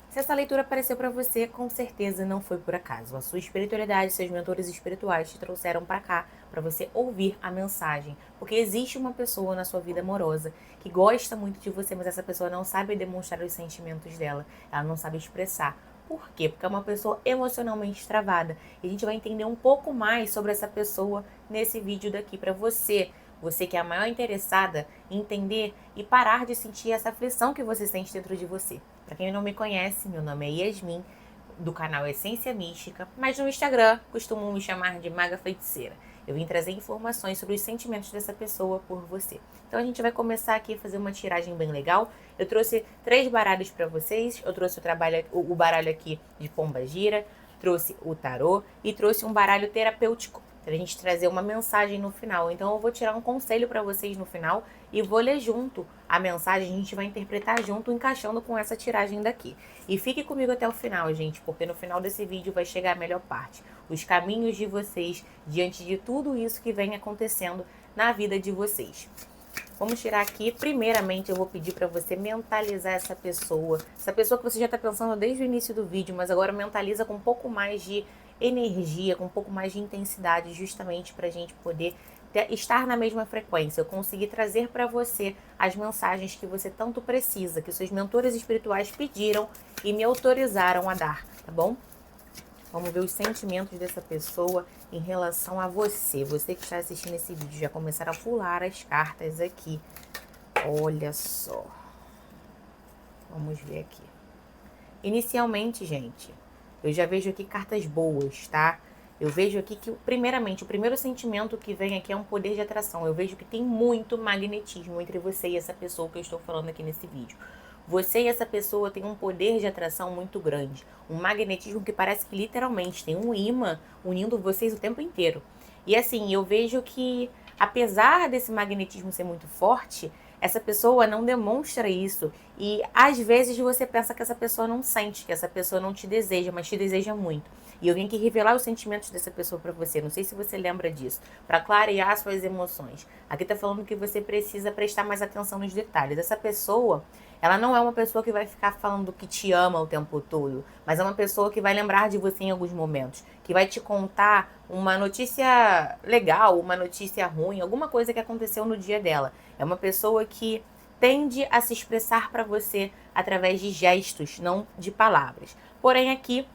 Se essa leitura apareceu para você, com certeza não foi por acaso. A sua espiritualidade, seus mentores espirituais te trouxeram para cá, para você ouvir a mensagem. Porque existe uma pessoa na sua vida amorosa que gosta muito de você, mas essa pessoa não sabe demonstrar os sentimentos dela. Ela não sabe expressar. Por quê? Porque é uma pessoa emocionalmente travada. E a gente vai entender um pouco mais sobre essa pessoa nesse vídeo daqui para você. Você que é a maior interessada em entender e parar de sentir essa aflição que você sente dentro de você. Para quem não me conhece, meu nome é Yasmin, do canal Essência Mística, mas no Instagram costumam me chamar de Maga Feiticeira. Eu vim trazer informações sobre os sentimentos dessa pessoa por você. Então a gente vai começar aqui a fazer uma tiragem bem legal. Eu trouxe 3 baralhos para vocês. Eu trouxe o baralho aqui de Pombagira, trouxe o tarô e trouxe um baralho terapêutico para a gente trazer uma mensagem no final. Então eu vou tirar um conselho para vocês no final e vou ler junto a mensagem, a gente vai interpretar junto, encaixando com essa tiragem daqui. E fique comigo até o final, gente, porque no final desse vídeo vai chegar a melhor parte. Os caminhos de vocês diante de tudo isso que vem acontecendo na vida de vocês. Vamos tirar aqui. Primeiramente, eu vou pedir para você mentalizar essa pessoa. Essa pessoa que você já está pensando desde o início do vídeo, mas agora mentaliza com um pouco mais de energia, com um pouco mais de intensidade, justamente para a gente poder estar na mesma frequência. Eu conseguir trazer para você as mensagens que você tanto precisa, que seus mentores espirituais pediram e me autorizaram a dar, tá bom? Vamos ver os sentimentos dessa pessoa em relação a você. Você que está assistindo esse vídeo, já começaram a pular as cartas aqui. Olha só. Vamos ver aqui. Inicialmente, gente, eu já vejo aqui cartas boas, tá? Eu vejo aqui que, primeiramente, o primeiro sentimento que vem aqui é um poder de atração. Eu vejo que tem muito magnetismo entre você e essa pessoa que eu estou falando aqui nesse vídeo. Você e essa pessoa têm um poder de atração muito grande. Um magnetismo que parece que literalmente tem um imã unindo vocês o tempo inteiro. E assim, eu vejo que, apesar desse magnetismo ser muito forte, essa pessoa não demonstra isso. E às vezes você pensa que essa pessoa não sente, que essa pessoa não te deseja, mas te deseja muito. E eu vim aqui revelar os sentimentos dessa pessoa pra você. Não sei se você lembra disso. Pra clarear suas emoções. Aqui tá falando que você precisa prestar mais atenção nos detalhes. Essa pessoa, ela não é uma pessoa que vai ficar falando que te ama o tempo todo, mas é uma pessoa que vai lembrar de você em alguns momentos, que vai te contar uma notícia legal, uma notícia ruim, alguma coisa que aconteceu no dia dela. É uma pessoa que tende a se expressar para você através de gestos, não de palavras. Porém aqui,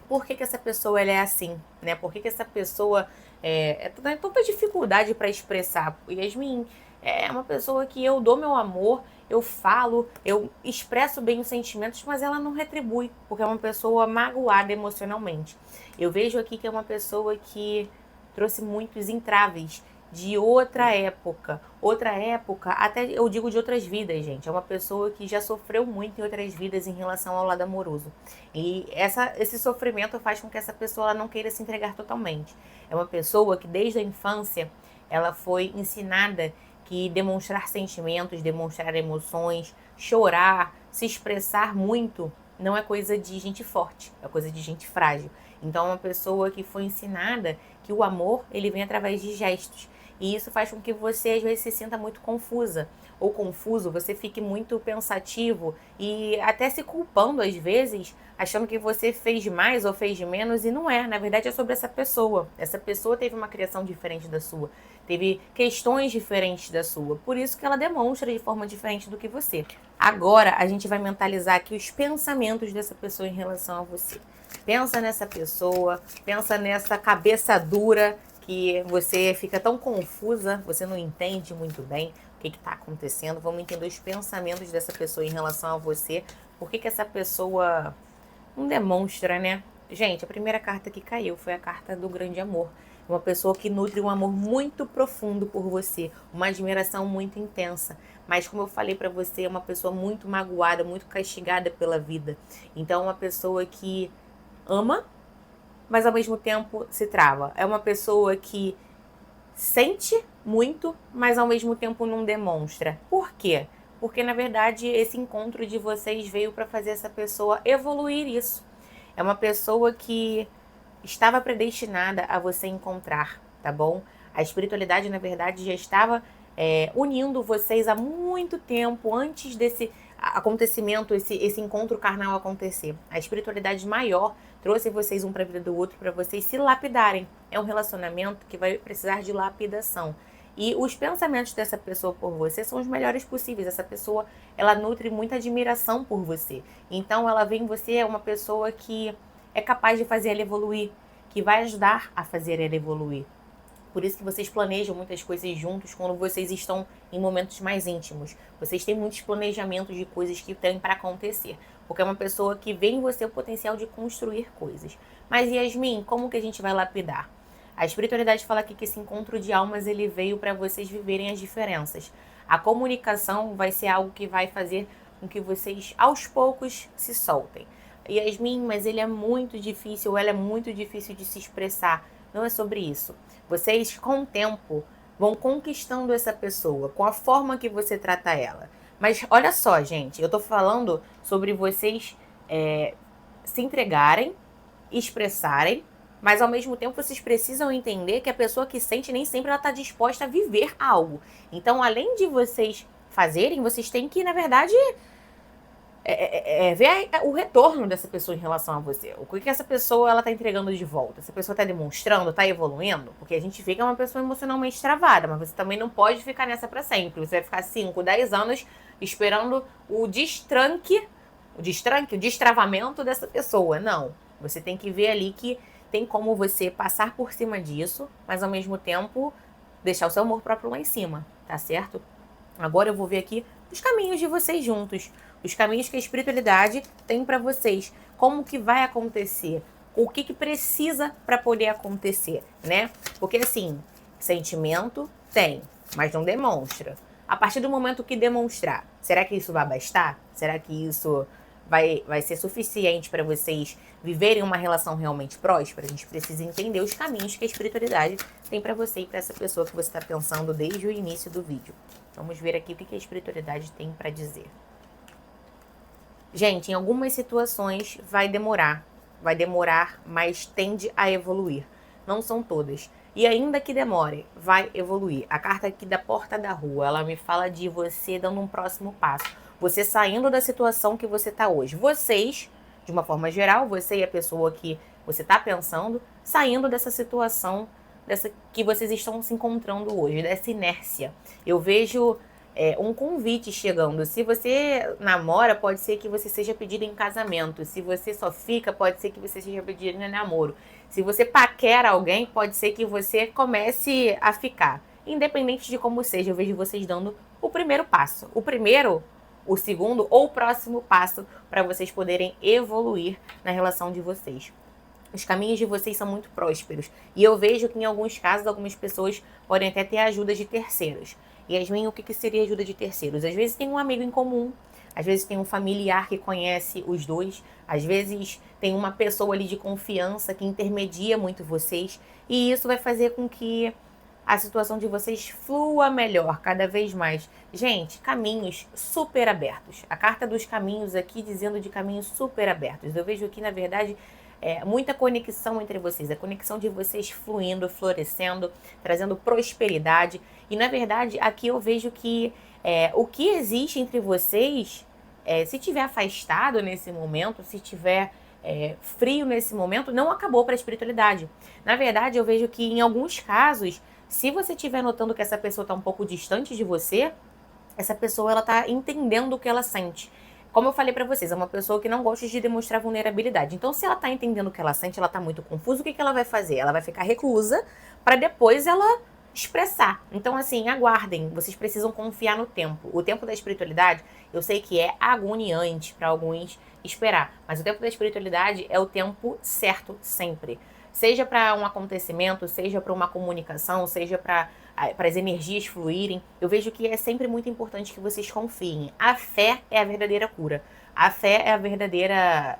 por que essa pessoa ela é assim, né? Por que essa pessoa tem tanta dificuldade para expressar? Yasmin é uma pessoa que eu dou meu amor, eu falo, eu expresso bem os sentimentos, mas ela não retribui, porque é uma pessoa magoada emocionalmente. Eu vejo aqui que é uma pessoa que trouxe muitos entraves de outra época, até eu digo de outras vidas, gente. É uma pessoa que já sofreu muito em outras vidas em relação ao lado amoroso. E esse sofrimento faz com que essa pessoa não queira se entregar totalmente. É uma pessoa que desde a infância ela foi ensinada que demonstrar sentimentos, demonstrar emoções, chorar, se expressar muito não é coisa de gente forte, é coisa de gente frágil. Então é uma pessoa que foi ensinada que o amor ele vem através de gestos. E isso faz com que você às vezes se sinta muito confusa ou confuso, você fique muito pensativo e até se culpando às vezes, achando que você fez mais ou fez menos e não é. Na verdade é sobre essa pessoa. Essa pessoa teve uma criação diferente da sua, teve questões diferentes da sua, por isso que ela demonstra de forma diferente do que você. Agora a gente vai mentalizar aqui os pensamentos dessa pessoa em relação a você. Pensa nessa pessoa, pensa nessa cabeça dura que você fica tão confusa, você não entende muito bem o que está acontecendo. Vamos entender os pensamentos dessa pessoa em relação a você. Por que essa pessoa não demonstra, né? Gente, a primeira carta que caiu foi a carta do grande amor. Uma pessoa que nutre um amor muito profundo por você, uma admiração muito intensa. Mas como eu falei pra você, é uma pessoa muito magoada, muito castigada pela vida. Então, é uma pessoa que ama, mas ao mesmo tempo se trava. É uma pessoa que sente muito, mas ao mesmo tempo não demonstra. Por quê? Porque na verdade esse encontro de vocês veio para fazer essa pessoa evoluir isso. É uma pessoa que estava predestinada a você encontrar, tá bom? A espiritualidade, na verdade, já estava unindo vocês há muito tempo, antes acontecimento, esse encontro carnal acontecer. A espiritualidade maior trouxe vocês um para a vida do outro, para vocês se lapidarem. É um relacionamento que vai precisar de lapidação. E os pensamentos dessa pessoa por você são os melhores possíveis. Essa pessoa, ela nutre muita admiração por você. Então, ela vê em você uma pessoa que é capaz de fazer ela evoluir, que vai ajudar a fazer ela evoluir. Por isso que vocês planejam muitas coisas juntos quando vocês estão em momentos mais íntimos. Vocês têm muitos planejamentos de coisas que têm para acontecer. Porque é uma pessoa que vê em você o potencial de construir coisas. Mas, Yasmin, como que a gente vai lapidar? A espiritualidade fala aqui que esse encontro de almas ele veio para vocês viverem as diferenças. A comunicação vai ser algo que vai fazer com que vocês, aos poucos, se soltem. Yasmin, mas ele é muito difícil, ou ela é muito difícil de se expressar. Não é sobre isso. Vocês, com o tempo, vão conquistando essa pessoa, com a forma que você trata ela. Mas olha só, gente, eu tô falando sobre vocês se entregarem, expressarem, mas ao mesmo tempo vocês precisam entender que a pessoa que sente nem sempre ela tá disposta a viver algo. Então, além de vocês fazerem, vocês têm que, na verdade, ver o retorno dessa pessoa em relação a você. O que essa pessoa ela tá entregando de volta? Essa pessoa tá demonstrando, tá evoluindo? Porque a gente vê que é uma pessoa emocionalmente travada, mas você também não pode ficar nessa para sempre. Você vai ficar 5, 10 anos esperando o destravamento dessa pessoa. Não. Você tem que ver ali que tem como você passar por cima disso, mas ao mesmo tempo deixar o seu amor próprio lá em cima, tá certo? Agora eu vou ver aqui os caminhos de vocês juntos. Os caminhos que a espiritualidade tem para vocês. Como que vai acontecer? O que precisa para poder acontecer, né? Porque assim, sentimento tem, mas não demonstra. A partir do momento que demonstrar, será que isso vai bastar? Será que isso vai ser suficiente para vocês viverem uma relação realmente próspera? A gente precisa entender os caminhos que a espiritualidade tem para você e para essa pessoa que você está pensando desde o início do vídeo. Vamos ver aqui o que a espiritualidade tem para dizer. Gente, em algumas situações vai demorar, mas tende a evoluir. Não são todas. E ainda que demore, vai evoluir. A carta aqui da porta da rua, ela me fala de você dando um próximo passo. Você saindo da situação que você está hoje. Vocês, de uma forma geral, você e a pessoa que você está pensando, saindo dessa situação que vocês estão se encontrando hoje, dessa inércia. Eu vejo um convite chegando. Se você namora, pode ser que você seja pedido em casamento. Se você só fica, pode ser que você seja pedido em namoro. Se você paquera alguém, pode ser que você comece a ficar. Independente de como seja, eu vejo vocês dando o primeiro passo. O segundo ou o próximo passo para vocês poderem evoluir na relação de vocês. Os caminhos de vocês são muito prósperos. E eu vejo que em alguns casos, algumas pessoas podem até ter ajuda de terceiros. Yasmin, o que seria ajuda de terceiros? Às vezes tem um amigo em comum, às vezes tem um familiar que conhece os dois, às vezes tem uma pessoa ali de confiança que intermedia muito vocês. E isso vai fazer com que a situação de vocês flua melhor, cada vez mais. Gente, caminhos super abertos. A carta dos caminhos aqui dizendo de caminhos super abertos. Eu vejo aqui, na verdade, muita conexão entre vocês. A conexão de vocês fluindo, florescendo, trazendo prosperidade. E, na verdade, aqui eu vejo que o que existe entre vocês, se tiver afastado nesse momento, se tiver frio nesse momento, não acabou para a espiritualidade. Na verdade, eu vejo que em alguns casos, se você estiver notando que essa pessoa está um pouco distante de você, essa pessoa ela está entendendo o que ela sente. Como eu falei para vocês, é uma pessoa que não gosta de demonstrar vulnerabilidade. Então, se ela está entendendo o que ela sente, ela está muito confusa, o que ela vai fazer? Ela vai ficar reclusa para depois ela expressar. Então, assim, aguardem. Vocês precisam confiar no tempo. O tempo da espiritualidade, eu sei que é agoniante para alguns esperar, mas o tempo da espiritualidade é o tempo certo sempre. Seja para um acontecimento, seja para uma comunicação, seja para as energias fluírem. Eu vejo que é sempre muito importante que vocês confiem. A fé é a verdadeira cura. A fé é a verdadeira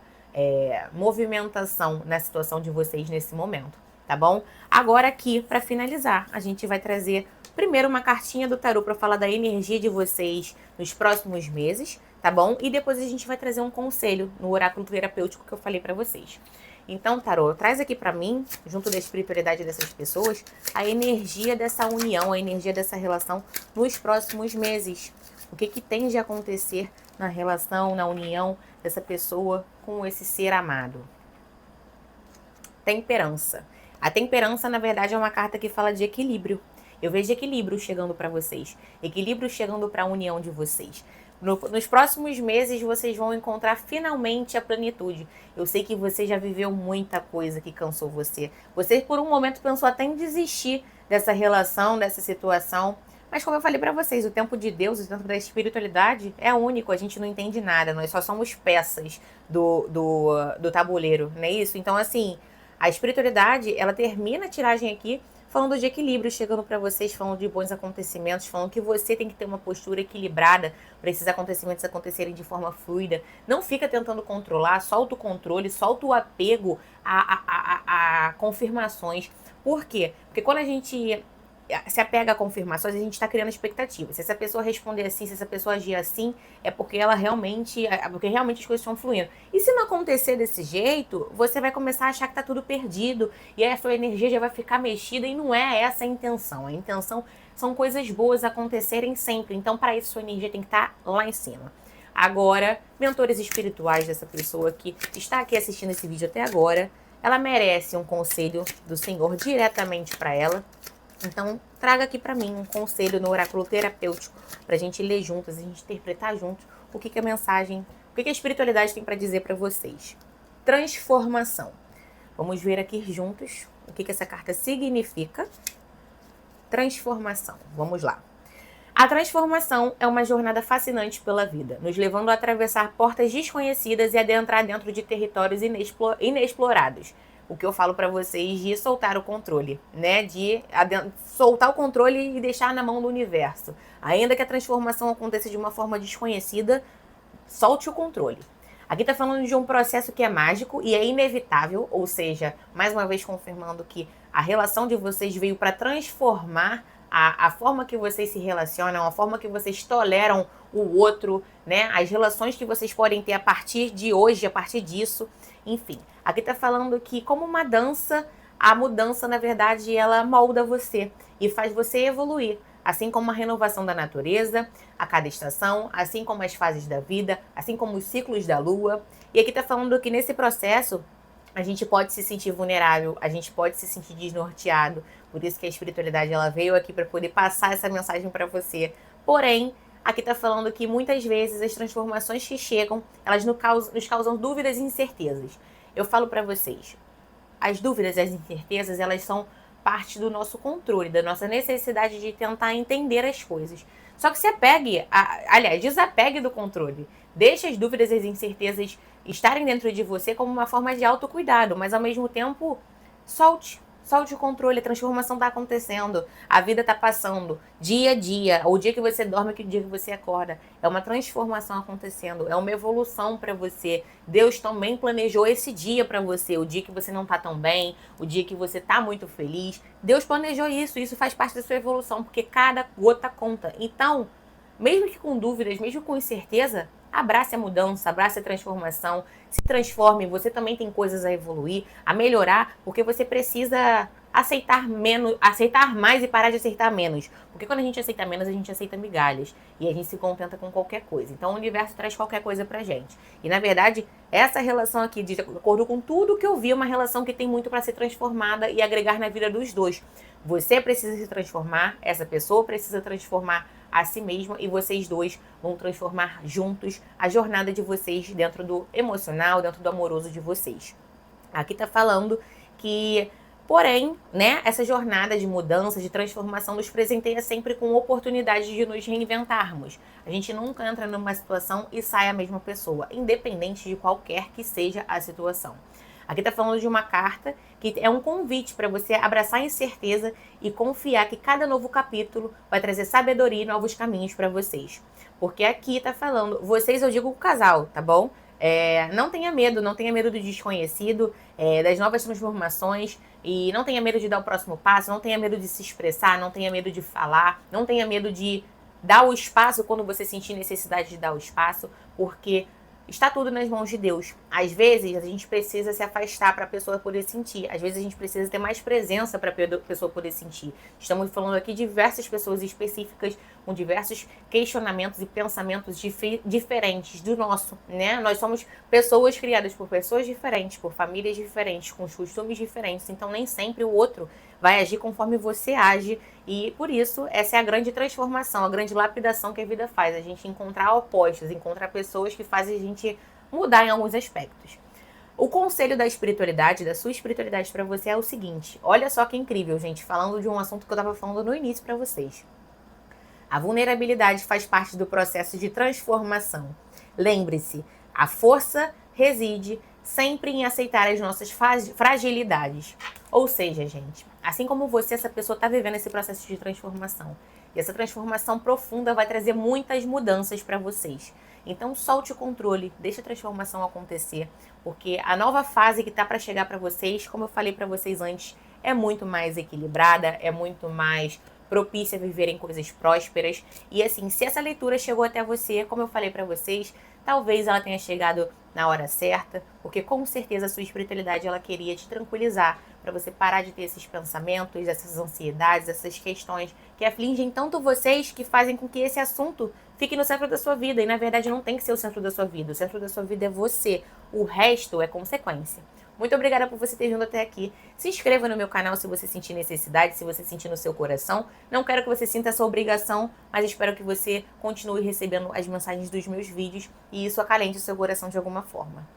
movimentação na situação de vocês nesse momento, tá bom? Agora aqui, para finalizar, a gente vai trazer primeiro uma cartinha do tarô para falar da energia de vocês nos próximos meses, tá bom? E depois a gente vai trazer um conselho no oráculo terapêutico que eu falei para vocês. Então, tarô, traz aqui pra mim, junto da espiritualidade dessas pessoas, a energia dessa união, a energia dessa relação nos próximos meses. O que tem de acontecer na relação, na união dessa pessoa com esse ser amado? Temperança. A temperança, na verdade, é uma carta que fala de equilíbrio. Eu vejo equilíbrio chegando para vocês. Equilíbrio chegando para a união de vocês. Nos próximos meses, vocês vão encontrar finalmente a plenitude. Eu sei que você já viveu muita coisa que cansou você. Você, por um momento, pensou até em desistir dessa relação, dessa situação. Mas como eu falei para vocês, o tempo de Deus, o tempo da espiritualidade é único. A gente não entende nada. Nós só somos peças do tabuleiro, não é isso? Então, assim, a espiritualidade, ela termina a tiragem aqui falando de equilíbrio, chegando para vocês, falando de bons acontecimentos, falando que você tem que ter uma postura equilibrada para esses acontecimentos acontecerem de forma fluida. Não fica tentando controlar, solta o controle, solta o apego a confirmações. Por quê? Porque quando a gente se apega a confirmações, a gente está criando expectativas. Se essa pessoa responder assim, se essa pessoa agir assim, é porque ela realmente, porque realmente as coisas estão fluindo. E se não acontecer desse jeito, você vai começar a achar que tá tudo perdido e aí a sua energia já vai ficar mexida e não é essa a intenção. A intenção são coisas boas acontecerem sempre. Então, para isso, sua energia tem que estar lá em cima. Agora, mentores espirituais dessa pessoa que está aqui assistindo esse vídeo até agora, ela merece um conselho do Senhor diretamente para ela. Então, traga aqui para mim um conselho no oráculo terapêutico para a gente ler juntos, a gente interpretar juntos o que a mensagem, o que a espiritualidade tem para dizer para vocês. Transformação. Vamos ver aqui juntos o que essa carta significa. Transformação. Vamos lá. A transformação é uma jornada fascinante pela vida, nos levando a atravessar portas desconhecidas e adentrar dentro de territórios inexplorados. O que eu falo para vocês de soltar o controle, né? De soltar o controle e deixar na mão do universo. Ainda que a transformação aconteça de uma forma desconhecida, solte o controle. Aqui tá falando de um processo que é mágico e é inevitável, ou seja, mais uma vez confirmando que a relação de vocês veio para transformar a forma que vocês se relacionam, a forma que vocês toleram o outro, né? As relações que vocês podem ter a partir de hoje, a partir disso, enfim. Aqui tá falando que, como uma dança, a mudança, na verdade, ela molda você e faz você evoluir. Assim como a renovação da natureza, a cada estação, assim como as fases da vida, assim como os ciclos da lua. E aqui tá falando que nesse processo, a gente pode se sentir vulnerável, a gente pode se sentir desnorteado. Por isso que a espiritualidade ela veio aqui para poder passar essa mensagem para você. Porém, aqui está falando que muitas vezes as transformações que chegam, elas nos causam dúvidas e incertezas. Eu falo para vocês, as dúvidas e as incertezas, elas são parte do nosso controle, da nossa necessidade de tentar entender as coisas. Só que se apegue, desapegue do controle. Deixe as dúvidas e as incertezas estarem dentro de você como uma forma de autocuidado, mas ao mesmo tempo, solte o controle, a transformação está acontecendo, a vida está passando, dia a dia, o dia que você dorme, o dia que você acorda, é uma transformação acontecendo, é uma evolução para você. Deus também planejou esse dia para você, o dia que você não está tão bem, o dia que você está muito feliz, Deus planejou isso faz parte da sua evolução, porque cada gota conta. Então, mesmo que com dúvidas, mesmo com incerteza, abrace a mudança, abrace a transformação, se transforme, você também tem coisas a evoluir, a melhorar, porque você precisa aceitar mais e parar de aceitar menos. Porque quando a gente aceita menos, a gente aceita migalhas e a gente se contenta com qualquer coisa. Então o universo traz qualquer coisa pra gente. E na verdade, essa relação aqui, de acordo com tudo que eu vi, é uma relação que tem muito para ser transformada e agregar na vida dos dois. Você precisa se transformar, essa pessoa precisa transformar a si mesma e vocês dois vão transformar juntos a jornada de vocês dentro do emocional, dentro do amoroso de vocês. Aqui tá falando que, porém, né, essa jornada de mudança, de transformação nos presenteia sempre com oportunidades de nos reinventarmos. A gente nunca entra numa situação e sai a mesma pessoa, independente de qualquer que seja a situação. Aqui tá falando de uma carta que é um convite para você abraçar a incerteza e confiar que cada novo capítulo vai trazer sabedoria e novos caminhos para vocês. Porque aqui tá falando, vocês, eu digo o casal, tá bom? Não tenha medo do desconhecido, das novas transformações, e não tenha medo de dar o próximo passo, não tenha medo de se expressar, não tenha medo de falar, não tenha medo de dar o espaço quando você sentir necessidade de dar o espaço, porque Está tudo nas mãos de Deus. Às vezes, a gente precisa se afastar para a pessoa poder sentir. Às vezes, a gente precisa ter mais presença para a pessoa poder sentir. Estamos falando aqui de diversas pessoas específicas, com diversos questionamentos e pensamentos diferentes do nosso, né? Nós somos pessoas criadas por pessoas diferentes, por famílias diferentes, com costumes diferentes. Então, nem sempre o outro vai agir conforme você age. E, por isso, essa é a grande transformação, a grande lapidação que a vida faz. A gente encontrar opostos, encontrar pessoas que fazem a gente mudar em alguns aspectos. O conselho da espiritualidade, da sua espiritualidade para você é o seguinte. Olha só que incrível, gente, falando de um assunto que eu estava falando no início para vocês. A vulnerabilidade faz parte do processo de transformação. Lembre-se, a força reside sempre em aceitar as nossas fragilidades. Ou seja, gente, assim como você, essa pessoa está vivendo esse processo de transformação. E essa transformação profunda vai trazer muitas mudanças para vocês. Então solte o controle, deixe a transformação acontecer, porque a nova fase que está para chegar para vocês, como eu falei para vocês antes, é muito mais equilibrada, é muito mais propícia a viverem coisas prósperas. E assim, se essa leitura chegou até você, como eu falei para vocês, talvez ela tenha chegado na hora certa, porque com certeza a sua espiritualidade ela queria te tranquilizar, para você parar de ter esses pensamentos, essas ansiedades, essas questões que afligem tanto vocês, que fazem com que esse assunto fique no centro da sua vida. E na verdade não tem que ser o centro da sua vida. O centro da sua vida é você. O resto é consequência. Muito obrigada por você ter vindo até aqui. Se inscreva no meu canal se você sentir necessidade, se você sentir no seu coração. Não quero que você sinta essa obrigação, mas espero que você continue recebendo as mensagens dos meus vídeos e isso acalente o seu coração de alguma forma.